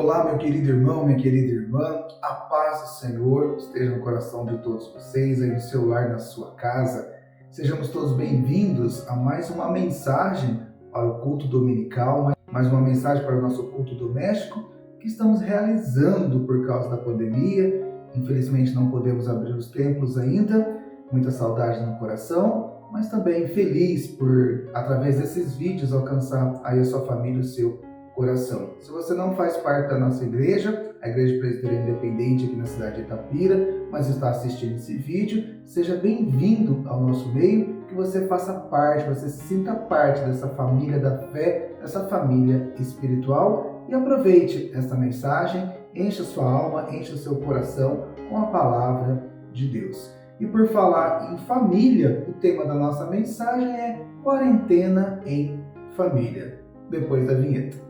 Olá, meu querido irmão, minha querida irmã, a paz do Senhor esteja no coração de todos vocês, aí no seu lar, na sua casa. Sejamos todos bem-vindos a mais uma mensagem para o culto dominical, mais uma mensagem para o nosso culto doméstico que estamos realizando por causa da pandemia. Infelizmente não podemos abrir os templos ainda, muita saudade no coração, mas também feliz por, através desses vídeos, alcançar aí a sua família, o seu coração. Se você não faz parte da nossa igreja, a Igreja Presbiteriana Independente aqui na cidade de Itapira, mas está assistindo esse vídeo, seja bem-vindo ao nosso meio, que você faça parte, você se sinta parte dessa família da fé, dessa família espiritual e aproveite esta mensagem, encha sua alma, encha o seu coração com a palavra de Deus. E por falar em família, o tema da nossa mensagem é quarentena em família. Depois da vinheta.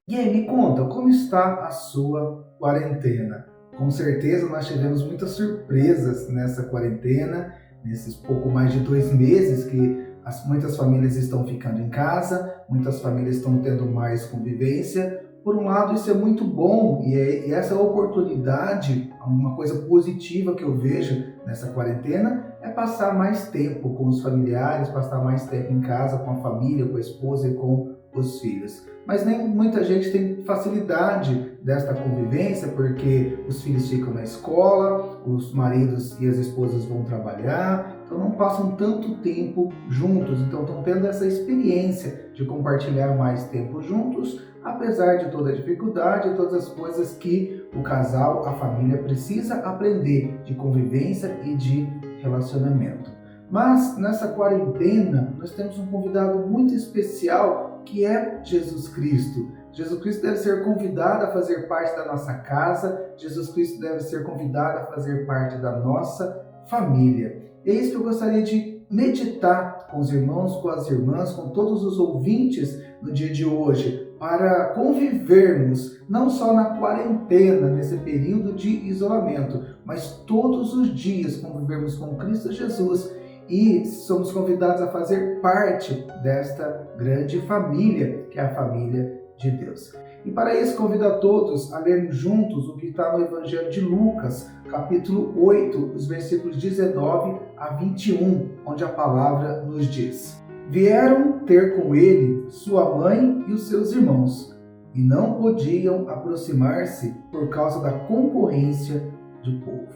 E aí, me conta, como está a sua quarentena? Com certeza nós tivemos muitas surpresas nessa quarentena, nesses pouco mais de 2 meses que muitas famílias estão ficando em casa, muitas famílias estão tendo mais convivência. Por um lado, isso é muito bom e essa oportunidade, uma coisa positiva que eu vejo nessa quarentena é passar mais tempo com os familiares, passar mais tempo em casa com a família, com a esposa e com os filhos. Mas nem muita gente tem facilidade desta convivência porque os filhos ficam na escola, os maridos e as esposas vão trabalhar, então não passam tanto tempo juntos, então estão tendo essa experiência de compartilhar mais tempo juntos, apesar de toda a dificuldade e todas as coisas que o casal, a família precisa aprender de convivência e de relacionamento. Mas nessa quarentena nós temos um convidado muito especial que é Jesus Cristo. Jesus Cristo deve ser convidado a fazer parte da nossa casa, Jesus Cristo deve ser convidado a fazer parte da nossa família. É isso que eu gostaria de meditar com os irmãos, com as irmãs, com todos os ouvintes no dia de hoje, para convivermos não só na quarentena, nesse período de isolamento, mas todos os dias convivermos com Cristo Jesus e somos convidados a fazer parte desta grande família, que é a família de Deus. E para isso convido a todos a lermos juntos o que está no Evangelho de Lucas, capítulo 8, os versículos 19 a 21, onde a palavra nos diz: Vieram ter com ele sua mãe e os seus irmãos, e não podiam aproximar-se por causa da concorrência do povo.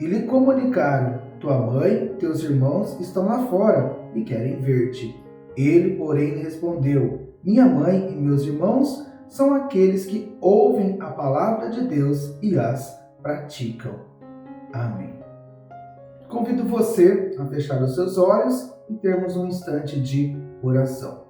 E lhe comunicaram: Tua mãe, teus irmãos estão lá fora e querem ver-te. Ele, porém, lhe respondeu: Minha mãe e meus irmãos são aqueles que ouvem a palavra de Deus e as praticam. Amém. Convido você a fechar os seus olhos e termos um instante de oração.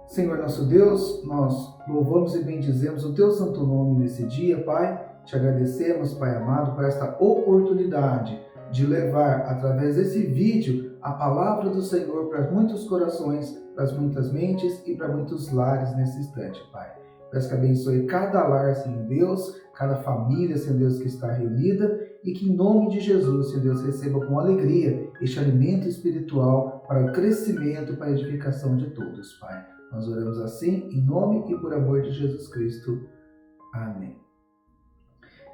Senhor nosso Deus, nós louvamos e bendizemos o Teu santo nome nesse dia, Pai. Te agradecemos, Pai amado, por esta oportunidade de levar, através desse vídeo, a palavra do Senhor para muitos corações, para muitas mentes e para muitos lares nesse instante, Pai. Peço que abençoe cada lar, Senhor Deus, cada família, Senhor Deus, que está reunida e que, em nome de Jesus, Senhor Deus, receba com alegria este alimento espiritual para o crescimento e para a edificação de todos, Pai. Nós oramos assim, em nome e por amor de Jesus Cristo. Amém.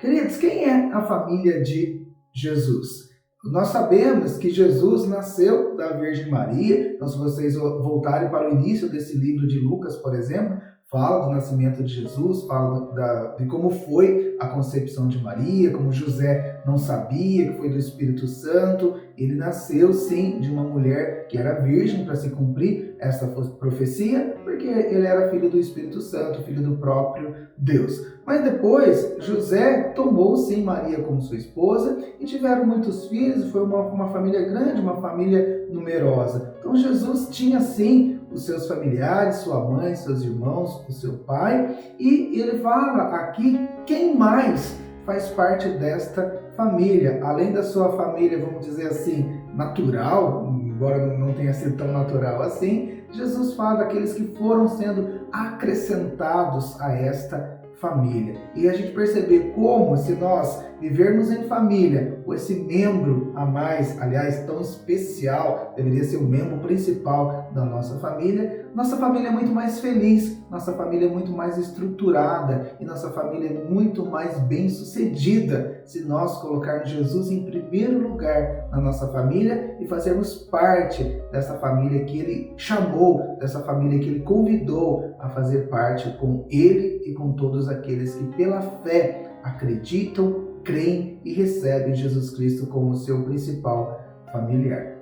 Queridos, quem é a família de Jesus? Nós sabemos que Jesus nasceu da Virgem Maria. Então, se vocês voltarem para o início desse livro de Lucas, por exemplo, fala do nascimento de Jesus, fala de como foi a concepção de Maria, como José não sabia que foi do Espírito Santo. Ele nasceu, sim, de uma mulher que era virgem para se cumprir essa profecia, porque ele era filho do Espírito Santo, filho do próprio Deus. Mas depois, José tomou, sim, Maria como sua esposa e tiveram muitos filhos, foi uma família grande, uma família numerosa. Então, Jesus tinha, sim, os seus familiares, sua mãe, seus irmãos, o seu pai, e ele fala aqui quem mais faz parte desta família, além da sua família, vamos dizer assim, natural, embora não tenha sido tão natural assim. Jesus fala daqueles que foram sendo acrescentados a esta família. E a gente perceber como, se nós vivermos em família, ou esse membro a mais, aliás, tão especial, deveria ser o membro principal da nossa família é muito mais feliz, nossa família é muito mais estruturada e nossa família é muito mais bem-sucedida se nós colocarmos Jesus em primeiro lugar na nossa família e fazermos parte dessa família que Ele chamou, dessa família que Ele convidou a fazer parte com Ele e com todos aqueles que pela fé acreditam, creem e recebem Jesus Cristo como seu principal familiar.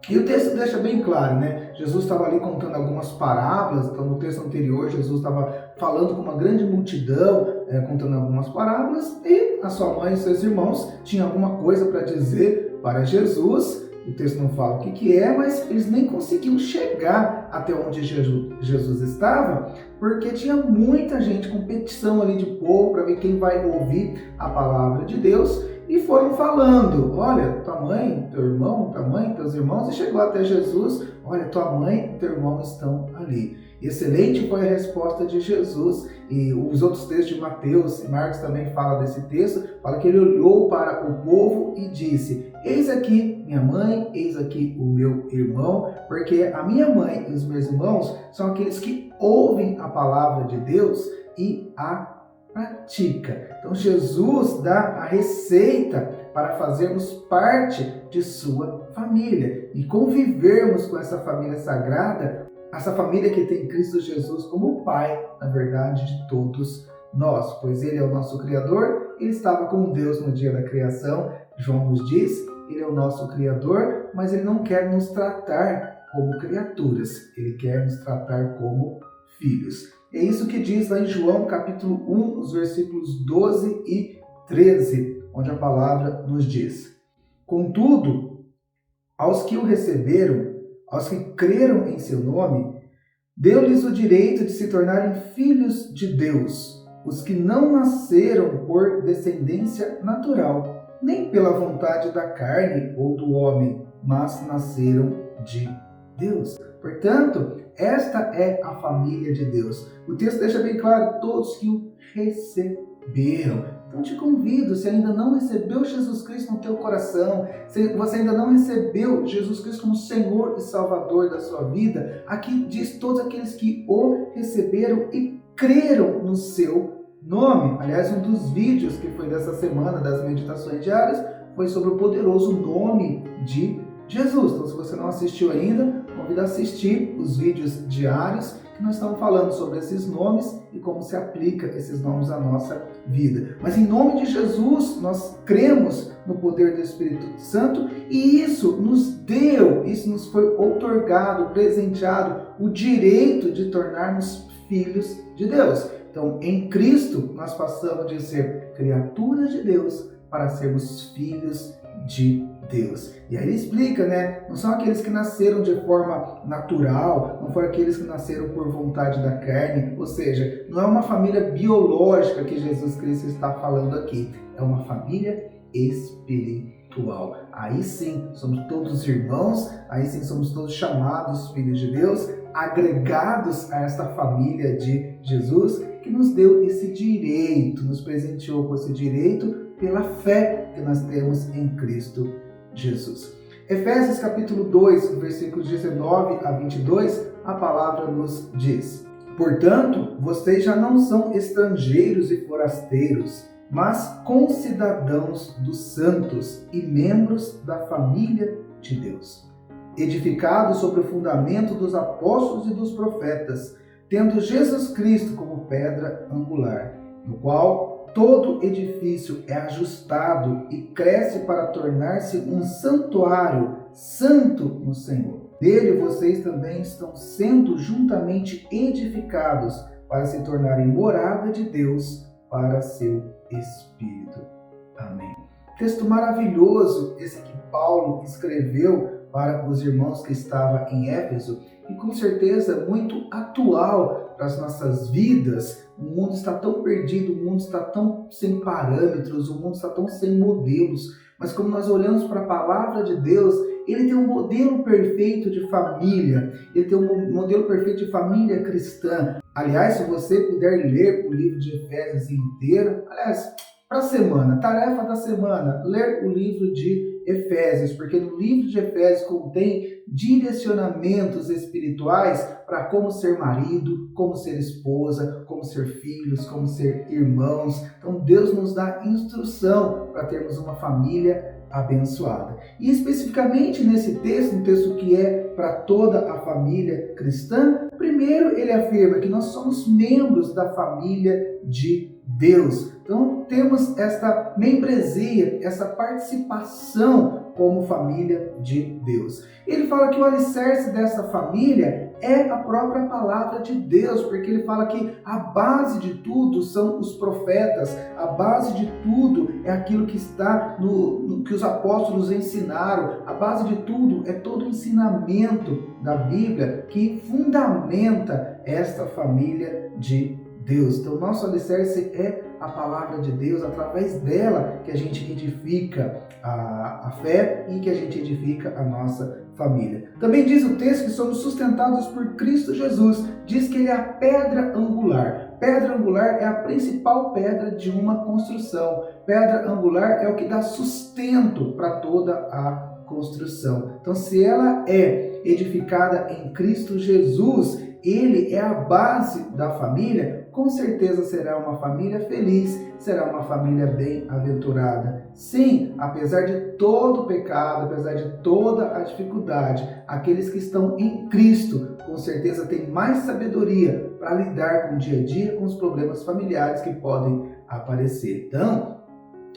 E o texto deixa bem claro, né? Jesus estava ali contando algumas parábolas, então no texto anterior Jesus estava falando com uma grande multidão, contando algumas parábolas, e a sua mãe e seus irmãos tinham alguma coisa para dizer para Jesus. O texto não fala o que é, mas eles nem conseguiam chegar até onde Jesus estava, porque tinha muita gente, competição ali de povo para ver quem vai ouvir a palavra de Deus. E foram falando, olha, tua mãe, teu irmão, tua mãe, teus irmãos, e chegou até Jesus, olha, tua mãe e teu irmão estão ali. Excelente foi a resposta de Jesus, e os outros textos de Mateus e Marcos também falam desse texto, fala que ele olhou para o povo e disse, eis aqui minha mãe, eis aqui o meu irmão, porque a minha mãe e os meus irmãos são aqueles que ouvem a palavra de Deus e a pratica. Então Jesus dá a receita para fazermos parte de sua família e convivermos com essa família sagrada, essa família que tem Cristo Jesus como Pai, na verdade, de todos nós, pois Ele é o nosso Criador, Ele estava com Deus no dia da criação, João nos diz, Ele é o nosso Criador, mas Ele não quer nos tratar como criaturas, Ele quer nos tratar como filhos. É isso que diz lá em João capítulo 1, os versículos 12 e 13, onde a palavra nos diz: contudo, aos que o receberam, aos que creram em seu nome, deu-lhes o direito de se tornarem filhos de Deus, os que não nasceram por descendência natural, nem pela vontade da carne ou do homem, mas nasceram de Deus. Portanto, esta é a família de Deus. O texto deixa bem claro, todos que o receberam. Então te convido, se ainda não recebeu Jesus Cristo no teu coração, se você ainda não recebeu Jesus Cristo como Senhor e Salvador da sua vida, aqui diz todos aqueles que o receberam e creram no seu nome. Aliás, um dos vídeos que foi dessa semana, das meditações diárias, foi sobre o poderoso nome de Jesus. Então, se você não assistiu ainda, convido a assistir os vídeos diários que nós estamos falando sobre esses nomes e como se aplica esses nomes à nossa vida. Mas em nome de Jesus, nós cremos no poder do Espírito Santo e isso nos foi outorgado, presenteado, o direito de tornarmos filhos de Deus. Então, em Cristo, nós passamos de ser criaturas de Deus para sermos filhos de Deus. E aí ele explica, né? Não são aqueles que nasceram de forma natural, não foram aqueles que nasceram por vontade da carne, ou seja, não é uma família biológica que Jesus Cristo está falando aqui, é uma família espiritual. Aí sim, somos todos irmãos, aí sim somos todos chamados filhos de Deus, agregados a esta família de Jesus, que nos deu esse direito, nos presenteou com esse direito pela fé que nós temos em Cristo Jesus. Efésios capítulo 2, versículos 19 a 22, a palavra nos diz: portanto, vocês já não são estrangeiros e forasteiros, mas concidadãos dos santos e membros da família de Deus, edificados sobre o fundamento dos apóstolos e dos profetas, tendo Jesus Cristo como pedra angular, no qual todo edifício é ajustado e cresce para tornar-se um santuário santo no Senhor. Dele vocês também estão sendo juntamente edificados para se tornarem morada de Deus para seu Espírito. Amém. Texto maravilhoso esse que Paulo escreveu para os irmãos que estavam em Éfeso e com certeza muito atual para as nossas vidas. O mundo está tão perdido, o mundo está tão sem parâmetros, o mundo está tão sem modelos. Mas como nós olhamos para a palavra de Deus ele tem um modelo perfeito de família, ele tem um modelo perfeito de família cristã. Aliás, se você puder ler o livro de Efésios inteiro, aliás, para a semana, tarefa da semana, ler o livro de Efésios, porque no livro de Efésios contém direcionamentos espirituais para como ser marido, como ser esposa, como ser filhos, como ser irmãos. Então Deus nos dá instrução para termos uma família abençoada. E especificamente nesse texto, um texto que é para toda a família cristã, primeiro ele afirma que nós somos membros da família de Deus. Então temos esta membresia, essa participação como família de Deus. Ele fala que o alicerce dessa família é a própria palavra de Deus, porque ele fala que a base de tudo são os profetas, a base de tudo é aquilo que está no que os apóstolos ensinaram, a base de tudo é todo o ensinamento da Bíblia que fundamenta esta família de Deus. Então, nosso alicerce é a palavra de Deus, através dela que a gente edifica a fé e que a gente edifica a nossa família. Também diz o texto que somos sustentados por Cristo Jesus, diz que ele é a pedra angular. Pedra angular é a principal pedra de uma construção. Pedra angular é o que dá sustento para toda a construção. Então, se ela é edificada em Cristo Jesus, ele é a base da família, com certeza será uma família feliz, será uma família bem-aventurada. Sim, apesar de todo o pecado, apesar de toda a dificuldade, aqueles que estão em Cristo, com certeza têm mais sabedoria para lidar com o dia a dia, com os problemas familiares que podem aparecer. Então,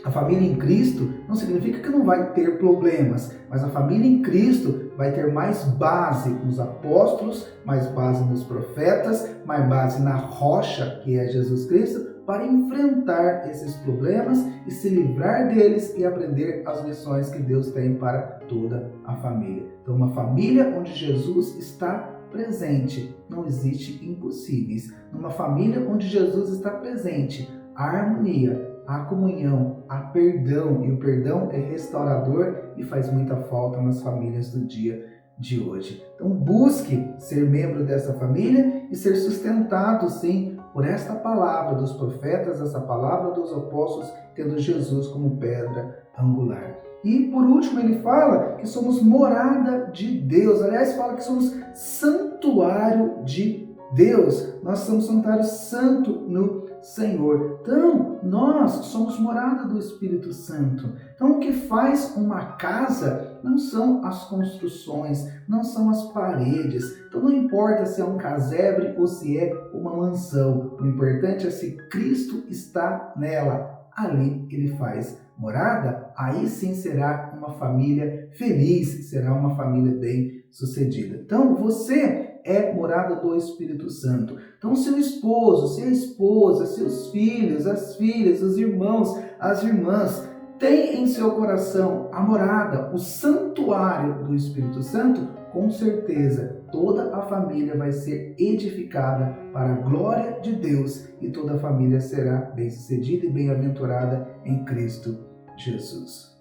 a família em Cristo não significa que não vai ter problemas, mas a família em Cristo vai ter mais base nos apóstolos, mais base nos profetas, mais base na rocha, que é Jesus Cristo, para enfrentar esses problemas e se livrar deles e aprender as lições que Deus tem para toda a família. Então, uma família onde Jesus está presente, não existe impossíveis. Numa família onde Jesus está presente, a harmonia, a comunhão, a perdão, e o perdão é restaurador e faz muita falta nas famílias do dia de hoje. Então busque ser membro dessa família e ser sustentado sim por esta palavra dos profetas, essa palavra dos apóstolos, tendo Jesus como pedra angular. E por último ele fala que somos morada de Deus, aliás fala que somos santuário de Deus, nós somos santuário santo no Senhor. Então, nós somos morada do Espírito Santo. Então, o que faz uma casa não são as construções, não são as paredes. Então, não importa se é um casebre ou se é uma mansão. O importante é se Cristo está nela. Ali ele faz morada, aí sim será uma família feliz, será uma família bem-sucedida. Então, você é morada do Espírito Santo. Então, seu esposo, sua esposa, seus filhos, as filhas, os irmãos, as irmãs, tem em seu coração a morada, o santuário do Espírito Santo, com certeza toda a família vai ser edificada para a glória de Deus e toda a família será bem-sucedida e bem-aventurada em Cristo Jesus.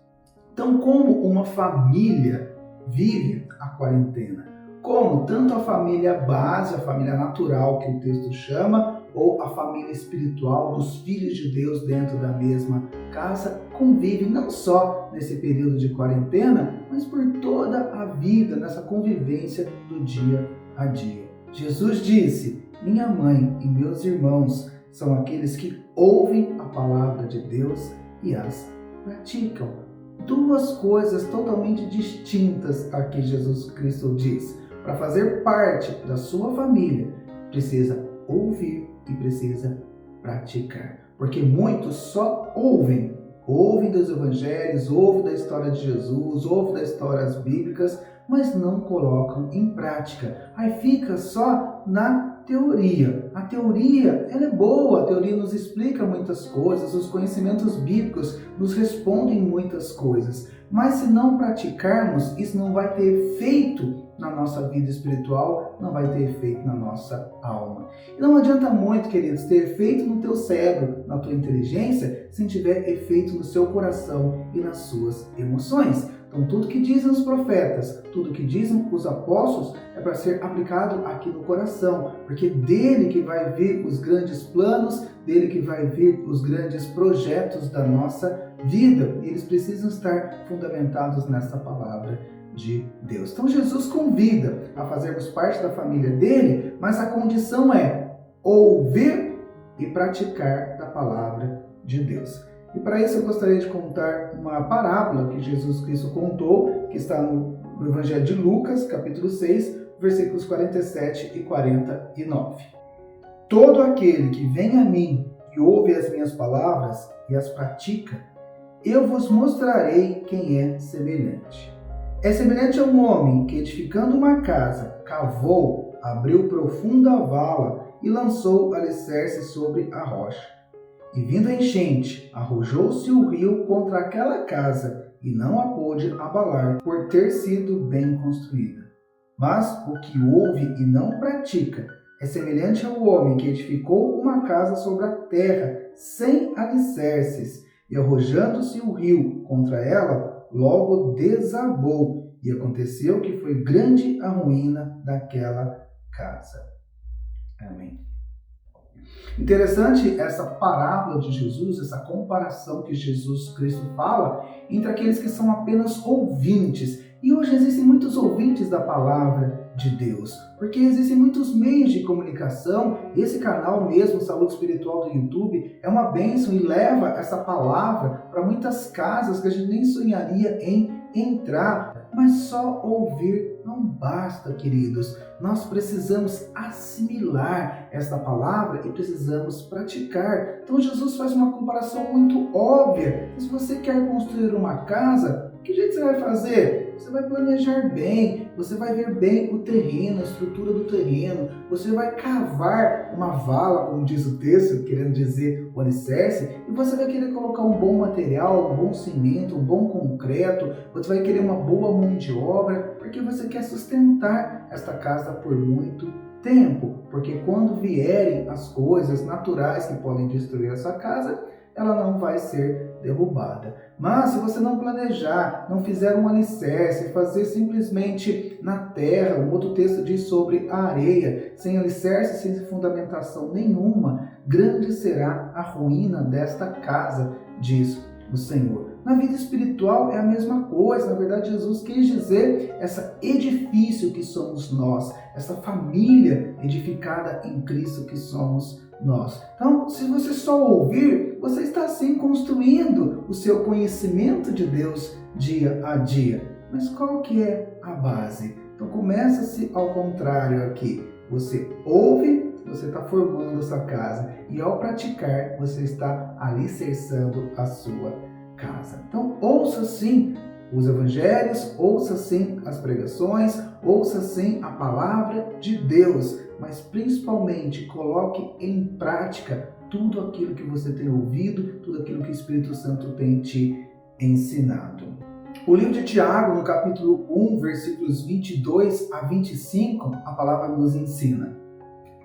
Então, como uma família vive a quarentena? Como tanto a família base, a família natural que o texto chama, ou a família espiritual dos filhos de Deus dentro da mesma casa, convive não só nesse período de quarentena, mas por toda a vida, nessa convivência do dia a dia. Jesus disse: minha mãe e meus irmãos são aqueles que ouvem a palavra de Deus e as praticam. Duas coisas totalmente distintas aqui Jesus Cristo diz. Para fazer parte da sua família, precisa ouvir e precisa praticar. Porque muitos só ouvem dos evangelhos, ouvem da história de Jesus, ouvem das histórias bíblicas, mas não colocam em prática. Aí fica só na teoria. A teoria, ela é boa, a teoria nos explica muitas coisas, os conhecimentos bíblicos nos respondem muitas coisas. Mas se não praticarmos, isso não vai ter efeito na nossa vida espiritual, não vai ter efeito na nossa alma. E não adianta muito, queridos, ter efeito no teu cérebro, na tua inteligência, se não tiver efeito no seu coração e nas suas emoções. Então tudo que dizem os profetas, tudo que dizem os apóstolos é para ser aplicado aqui no coração, porque dele que vai vir os grandes planos, dele que vai vir os grandes projetos da nossa vida. E eles precisam estar fundamentados nessa palavra de Deus. Então Jesus convida a fazermos parte da família dele, mas a condição é ouvir e praticar da palavra de Deus. E para isso eu gostaria de contar uma parábola que Jesus Cristo contou, que está no Evangelho de Lucas, capítulo 6, versículos 47 e 49. Todo aquele que vem a mim e ouve as minhas palavras e as pratica, eu vos mostrarei quem é semelhante. É semelhante a um homem que, edificando uma casa, cavou, abriu profunda vala e lançou alicerce sobre a rocha. E vindo a enchente, arrojou-se o rio contra aquela casa e não a pôde abalar, por ter sido bem construída. Mas o que ouve e não pratica é semelhante ao homem que edificou uma casa sobre a terra, sem alicerces, e arrojando-se o rio contra ela, logo desabou, e aconteceu que foi grande a ruína daquela casa. Amém. Interessante essa parábola de Jesus, essa comparação que Jesus Cristo fala entre aqueles que são apenas ouvintes. E hoje existem muitos ouvintes da palavra de Deus, porque existem muitos meios de comunicação. Esse canal mesmo, Saúde Espiritual do YouTube, é uma bênção e leva essa palavra para muitas casas que a gente nem sonharia em entrar. Mas só ouvir não basta, queridos. Nós precisamos assimilar esta palavra e precisamos praticar. Então Jesus faz uma comparação muito óbvia. Se você quer construir uma casa, que jeito você vai fazer? Você vai planejar bem, você vai ver bem o terreno, a estrutura do terreno, você vai cavar uma vala, como diz o texto, querendo dizer o alicerce, e você vai querer colocar um bom material, um bom cimento, um bom concreto, você vai querer uma boa mão de obra, porque você quer sustentar esta casa por muito tempo, porque quando vierem as coisas naturais que podem destruir essa casa, ela não vai ser derrubada. Mas se você não planejar, não fizer um alicerce, fazer simplesmente na terra, um outro texto diz sobre a areia, sem alicerce, sem fundamentação nenhuma, grande será a ruína desta casa, diz o Senhor. Na vida espiritual é a mesma coisa. Na verdade, Jesus quis dizer esse edifício que somos nós, essa família edificada em Cristo que somos nós. Então, se você só ouvir, você está sim construindo o seu conhecimento de Deus dia a dia. Mas qual que é a base? Então começa-se ao contrário aqui. Você ouve, você está formando a sua casa. E ao praticar, você está alicerçando a sua casa. Então ouça sim os evangelhos, ouça sim as pregações, ouça sim a palavra de Deus, mas principalmente coloque em prática tudo aquilo que você tem ouvido, tudo aquilo que o Espírito Santo tem te ensinado. O livro de Tiago, no capítulo 1, versículos 22 a 25, a palavra nos ensina: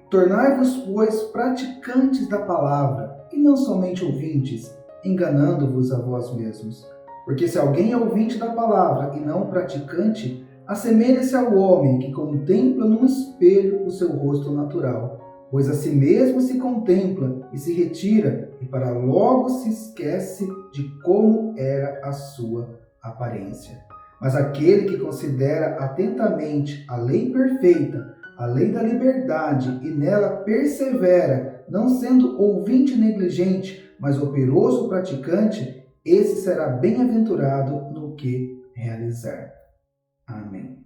tornai-vos, pois, praticantes da palavra, e não somente ouvintes, enganando-vos a vós mesmos. Porque se alguém é ouvinte da palavra e não praticante, assemelha-se ao homem que contempla num espelho o seu rosto natural, pois a si mesmo se contempla e se retira, e para logo se esquece de como era a sua aparência. Mas aquele que considera atentamente a lei perfeita, a lei da liberdade, e nela persevera, não sendo ouvinte negligente, mas operoso praticante, esse será bem-aventurado no que realizar. Amém.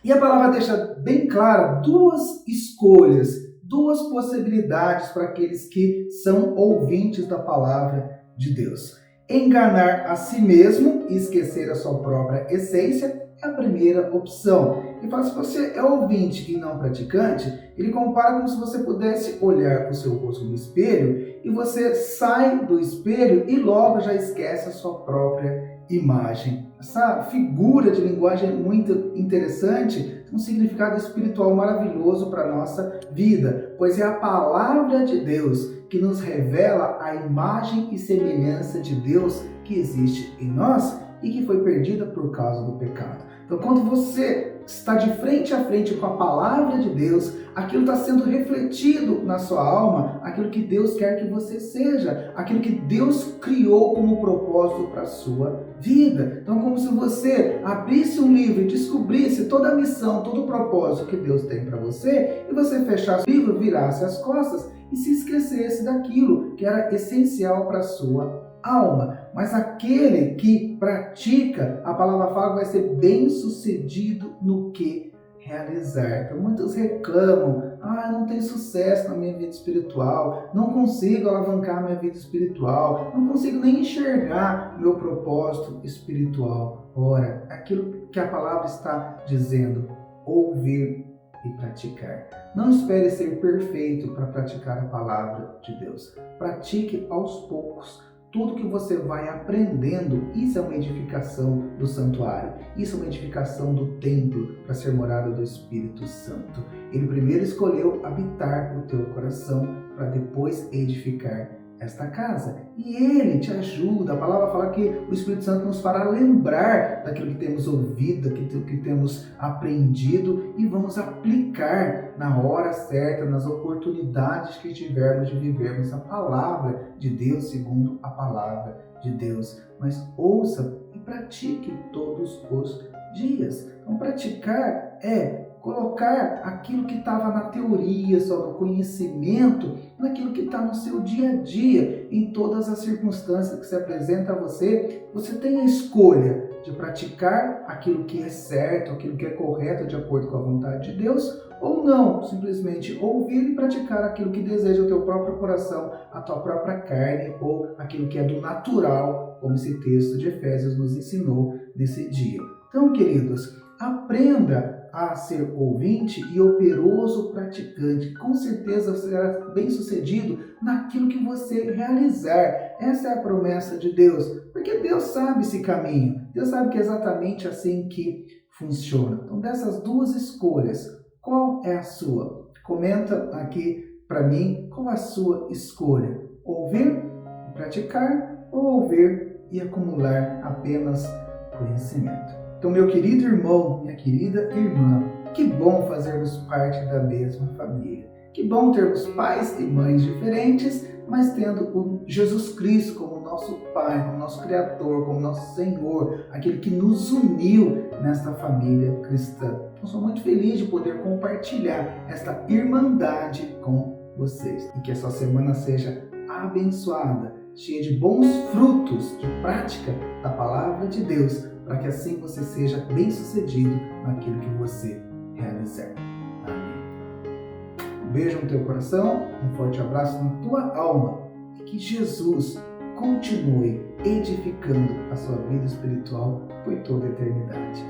E a palavra deixa bem clara duas escolhas, duas possibilidades para aqueles que são ouvintes da palavra de Deus. Enganar a si mesmo e esquecer a sua própria essência é a primeira opção. E fala, se você é ouvinte e não praticante, ele compara como se você pudesse olhar o seu rosto no espelho e você sai do espelho e logo já esquece a sua própria imagem. Essa figura de linguagem é muito interessante, um significado espiritual maravilhoso para a nossa vida, pois é a palavra de Deus que nos revela a imagem e semelhança de Deus que existe em nós. e que foi perdida por causa do pecado. Então, quando você está de frente a frente com a palavra de Deus, aquilo está sendo refletido na sua alma, aquilo que Deus quer que você seja, aquilo que Deus criou como propósito para a sua vida. Então, como se você abrisse um livro e descobrisse toda a missão, todo o propósito que Deus tem para você, e você fechasse o livro, virasse as costas e se esquecesse daquilo que era essencial para a sua alma. Mas aquele que pratica, a palavra fala, vai ser bem-sucedido no que realizar. Então muitos reclamam: eu não tenho sucesso na minha vida espiritual, não consigo alavancar minha vida espiritual, não consigo nem enxergar meu propósito espiritual. Ora, aquilo que a palavra está dizendo: ouvir e praticar. Não espere ser perfeito para praticar a palavra de Deus. Pratique aos poucos. Tudo que você vai aprendendo, isso é uma edificação do santuário, isso é uma edificação do templo para ser morada do Espírito Santo. Ele primeiro escolheu habitar o teu coração para depois edificar esta casa. E Ele te ajuda. A palavra fala que o Espírito Santo nos fará lembrar daquilo que temos ouvido, daquilo que temos aprendido e vamos aplicar na hora certa, nas oportunidades que tivermos de vivermos a palavra de Deus segundo a palavra de Deus. Mas ouça e pratique todos os dias. Então, praticar é colocar aquilo que estava na teoria, só no conhecimento, naquilo que está no seu dia a dia, em todas as circunstâncias que se apresentam a você. Você tem a escolha de praticar aquilo que é certo, aquilo que é correto de acordo com a vontade de Deus, ou não, simplesmente ouvir e praticar aquilo que deseja o teu próprio coração, a tua própria carne, ou aquilo que é do natural, como esse texto de Efésios nos ensinou nesse dia. Então, queridos, aprenda a ser ouvinte e operoso praticante. Com certeza você será bem-sucedido naquilo que você realizar. Essa é a promessa de Deus, porque Deus sabe esse caminho. Deus sabe que é exatamente assim que funciona. Então, dessas duas escolhas, qual é a sua? Comenta aqui para mim qual é a sua escolha. Ouvir e praticar ou ouvir e acumular apenas conhecimento? Então, meu querido irmão, minha querida irmã, que bom fazermos parte da mesma família. Que bom termos pais e mães diferentes, mas tendo o Jesus Cristo como nosso Pai, como nosso Criador, como nosso Senhor, aquele que nos uniu nesta família cristã. Eu sou muito feliz de poder compartilhar esta irmandade com vocês. E que a sua semana seja abençoada, cheia de bons frutos de prática da Palavra de Deus, para que assim você seja bem-sucedido naquilo que você realizar. Amém. Um beijo no teu coração, um forte abraço na tua alma e que Jesus continue edificando a sua vida espiritual por toda a eternidade.